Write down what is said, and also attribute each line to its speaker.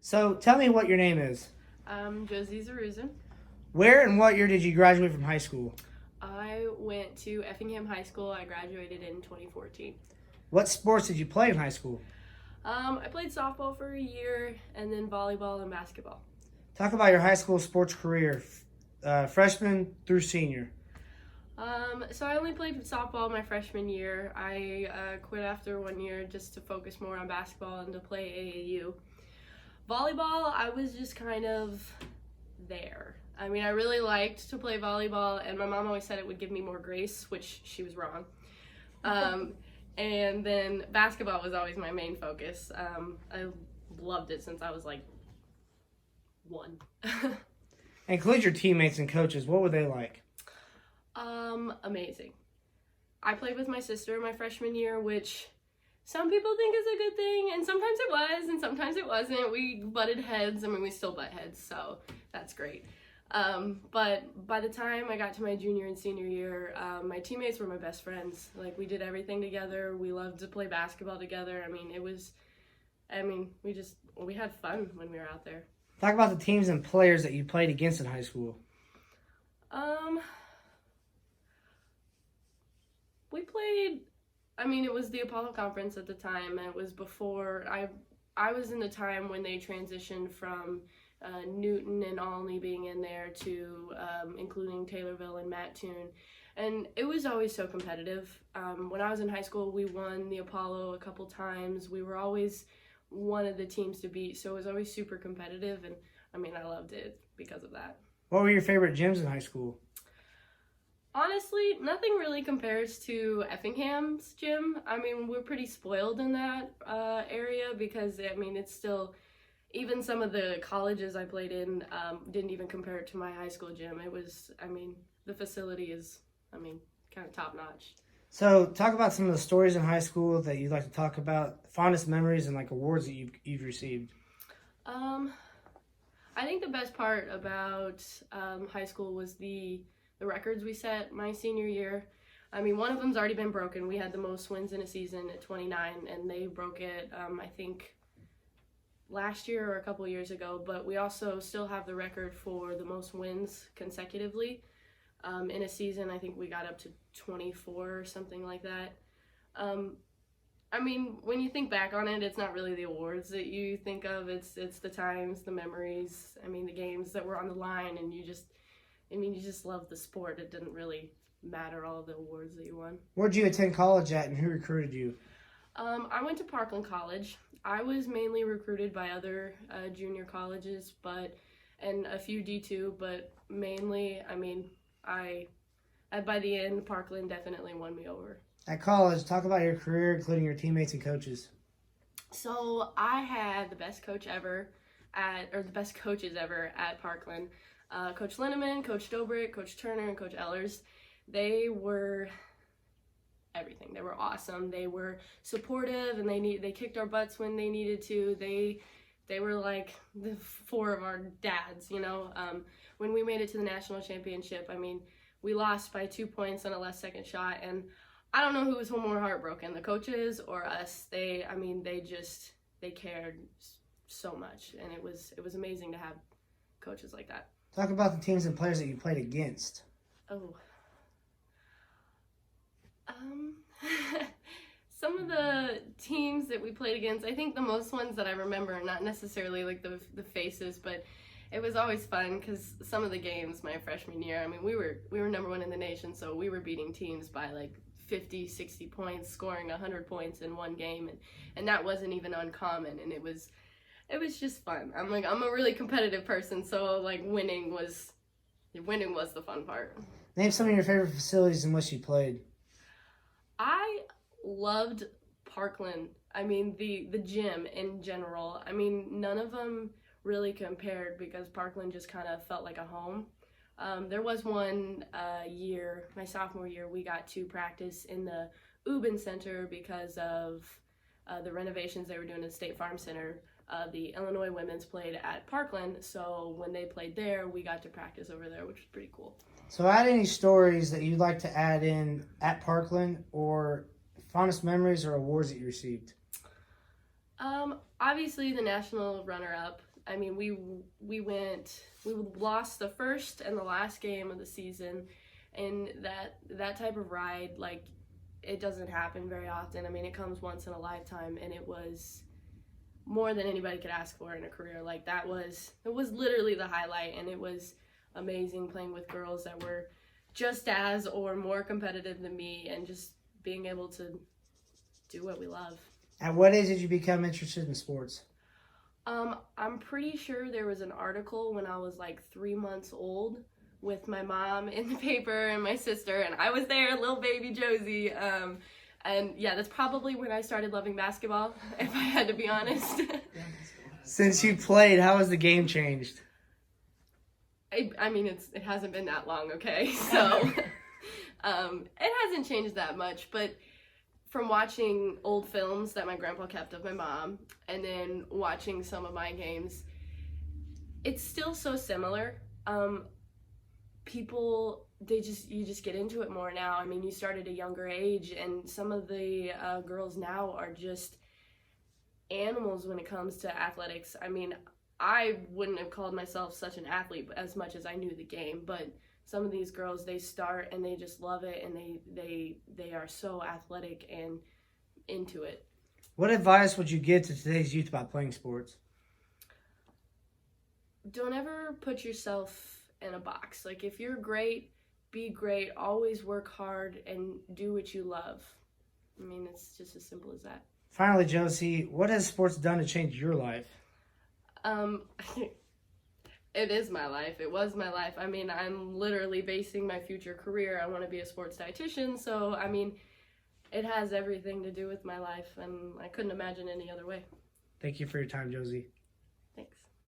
Speaker 1: So tell me what your name is.
Speaker 2: I'm Josie Zerrusen.
Speaker 1: Where and what year did you graduate from high school?
Speaker 2: I went to Effingham High School. I graduated in 2014.
Speaker 1: What sports did you play in high school?
Speaker 2: I played softball for a year and then volleyball and basketball.
Speaker 1: Talk about your high school sports career, freshman through senior.
Speaker 2: So I only played softball my freshman year. I quit after 1 year just to focus more on basketball and to play AAU. Volleyball, I was just kind of there. I mean, I really liked to play volleyball, and my mom always said it would give me more grace, which she was wrong. Um, and then basketball was always my main focus. I loved it since I was like one.
Speaker 1: Include your teammates and coaches. What were they like?
Speaker 2: Amazing. I played with my sister my freshman year, which some people think is a good thing, and sometimes it was, and sometimes it wasn't. We butted heads. I mean, we still butt heads, so that's great. But by the time I got to my junior and senior year, my teammates were my best friends. Like, we did everything together. We loved to play basketball together. I mean, we had fun when we were out there.
Speaker 1: Talk about the teams and players that you played against in high school.
Speaker 2: We played, I mean, it was the Apollo Conference at the time. It was before, I was in the time when they transitioned from Newton and Olney being in there to including Taylorville and Mattoon. And it was always so competitive. When I was in high school, we won the Apollo a couple times. We were always one of the teams to beat, so it was always super competitive. And I mean, I loved it because of that.
Speaker 1: What were your favorite gyms in high school?
Speaker 2: Honestly, nothing really compares to Effingham's gym. I mean, we're pretty spoiled in that area because, I mean, it's still, even some of the colleges I played in didn't even compare it to my high school gym. It was, I mean, the facility is, I mean, kind of top notch.
Speaker 1: So talk about some of the stories in high school that you'd like to talk about, fondest memories and like awards that you've received.
Speaker 2: I think the best part about high school was the records we set my senior year. I mean, one of them's already been broken. We had the most wins in a season at 29, and they broke it, I think, last year or a couple years ago. But we also still have the record for the most wins consecutively. In a season, I think we got up to 24 or something like that. I mean, when you think back on it, it's not really the awards that you think of. It's the times, the memories. I mean, the games that were on the line, and you just love the sport. It didn't really matter all the awards that you won.
Speaker 1: Where'd you attend college at and who recruited you?
Speaker 2: I went to Parkland College. I was mainly recruited by other junior colleges, and a few D2, but mainly, I mean, by the end, Parkland definitely won me over.
Speaker 1: At college, talk about your career, including your teammates and coaches.
Speaker 2: So I had the best coach ever the best coaches ever at Parkland. Coach Linneman, Coach Dobrik, Coach Turner, and Coach Ellers. They were everything. They were awesome. They were supportive, and they kicked our butts when they needed to. They were like the four of our dads, you know. When we made it to the national championship, I mean, we lost by 2 points on a last second shot, and I don't know who was more heartbroken, the coaches or us. They cared so much, and it was amazing to have coaches like that.
Speaker 1: Talk about the teams and players that you played against.
Speaker 2: Oh. Some of the teams that we played against, I think the most ones that I remember, not necessarily like the faces, but it was always fun because some of the games my freshman year, I mean, we were number one in the nation, so we were beating teams by like 50, 60 points, scoring 100 points in one game, and that wasn't even uncommon, and it was just fun. I'm a really competitive person, so like winning was the fun part.
Speaker 1: Name some of your favorite facilities in which you played.
Speaker 2: I loved Parkland. I mean, the gym in general. I mean, none of them really compared because Parkland just kind of felt like a home. There was one year, my sophomore year, we got to practice in the Ubin Center because of the renovations they were doing at State Farm Center. The Illinois women's played at Parkland, so when they played there, we got to practice over there, which was pretty cool.
Speaker 1: So add any stories that you'd like to add in at Parkland or fondest memories or awards that you received.
Speaker 2: Obviously the national runner-up. I mean, we lost the first and the last game of the season, and that type of ride, like, it doesn't happen very often. I mean, it comes once in a lifetime, and it was more than anybody could ask for in a career. Like, it was literally the highlight, and it was amazing playing with girls that were just as or more competitive than me, and just being able to do what we love.
Speaker 1: At what age did you become interested in sports?
Speaker 2: I'm pretty sure there was an article when I was like 3 months old with my mom in the paper and my sister, and I was there, little baby Josie. And yeah, that's probably when I started loving basketball, if I had to be honest.
Speaker 1: Since you played, how has the game changed?
Speaker 2: I mean, it hasn't been that long, okay? So it hasn't changed that much, but from watching old films that my grandpa kept of my mom, and then watching some of my games, it's still so similar. You just get into it more now. I mean, you start at a younger age, and some of the girls now are just animals when it comes to athletics. I mean, I wouldn't have called myself such an athlete as much as I knew the game, but some of these girls, they start and they just love it, and they are so athletic and into it.
Speaker 1: What advice would you give to today's youth about playing sports?
Speaker 2: Don't ever put yourself in a box. Like, if you're great, be great. Always work hard and do what you love. I mean, it's just as simple as that.
Speaker 1: Finally, Josie, what has sports done to change your life?
Speaker 2: It is my life. It was my life. I mean, I'm literally basing my future career. I want to be a sports dietitian. So, I mean, it has everything to do with my life, and I couldn't imagine any other way.
Speaker 1: Thank you for your time, Josie.